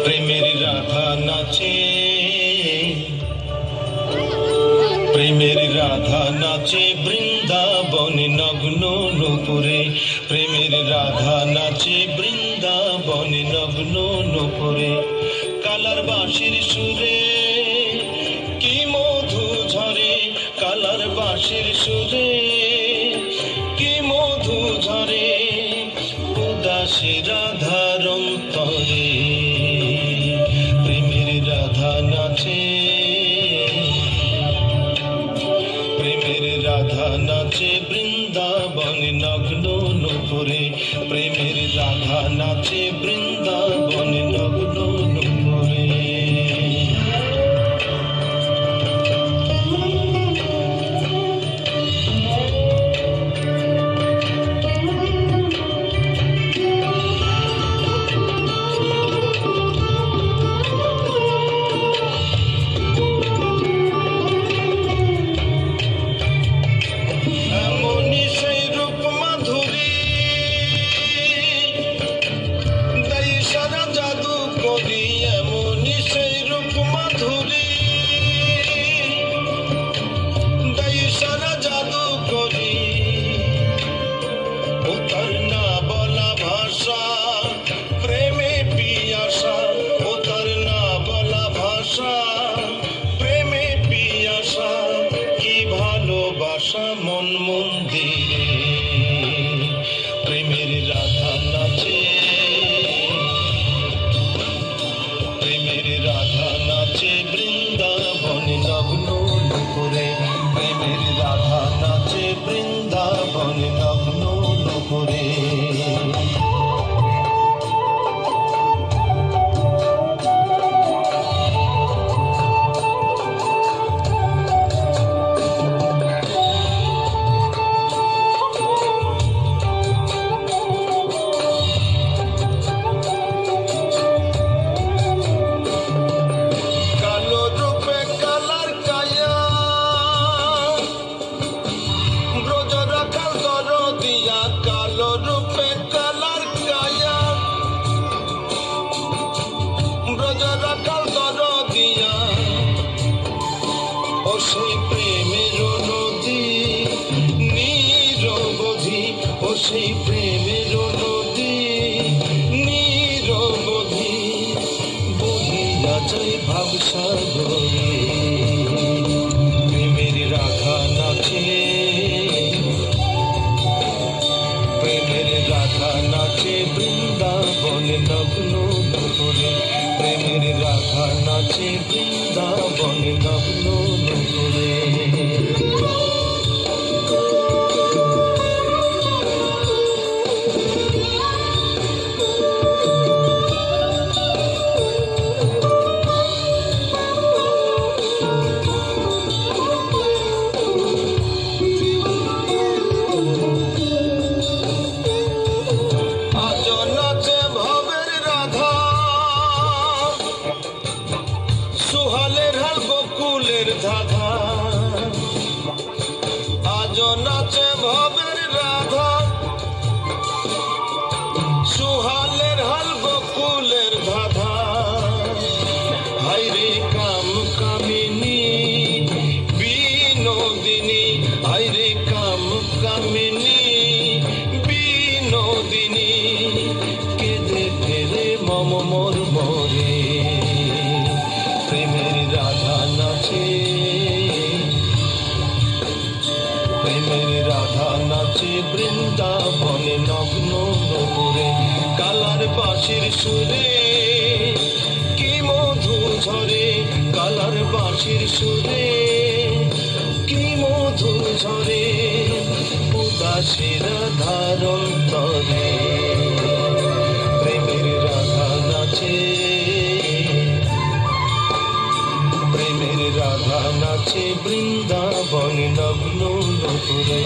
প্রেমের রাধা নাচে, প্রেমের রাধা নাচে বৃন্দাবনে নগ্ন নূপুরে। প্রেমের রাধা নাচে বৃন্দাবনে নগ্ন নূপুরে। কালার বাঁশির সুরে কি মধু ঝরে, কালার বাঁশির সুরে কি মধু ঝরে, উদাসী রাধার অন্তরে। প্রেমের রাধা নাচে, প্রেমের রাধা নাচে বৃন্দাবনে নগ্ন নূপুরে। প্রেমের রাধা নাচে বৃন্দাবনে নগ্ন নূপুরে। মন মন্দিরে প্রেমের রাধা নাচে, প্রেমের রাধা নাচে বৃন্দাবনে নগ্ন নূপুরে। প্রেমের রাধা নাচে বৃন্দাবনে নগ্ন নূপুরে। সেই প্রেমের নদী নিরবধি, ও সেই প্রেমের নদী নিরবধি, বহিয়া যায় ভাবসাগরে। প্রেমের রাধা নাচে, প্রেমের রাধা নাচে বৃন্দাবনে নগ্ন নূপুরে। প্রেমের রাধা নাচে বৃন্দাবনে নগ্ন নূপুরে। সুহালের হাল বকুলের ধাধা, আজ নাচে ভবের রাধা। সুহালের হাল বকুলের ধাধা, হাইরে কাম কামিনী বিনোদিনী, হাইরে কাম কামিনী বিনোদিনী, কেঁদে ফেলে মম মোর মরে। প্রেমের রাধা নাচে, প্রেমের রাধা নাচে বৃন্দাবনে নগ্ন নূপুরে। কালার বাঁশির সুরে কি মধু ঝরে, কালার বাঁশির সুরে কি মধু ঝরে, উদাসী রাধার অন্তরে। প্রেমের রাধা নাচে, প্রেমের রাধা নাচে বৃন্দাবনে নগ্ন নূপুরে।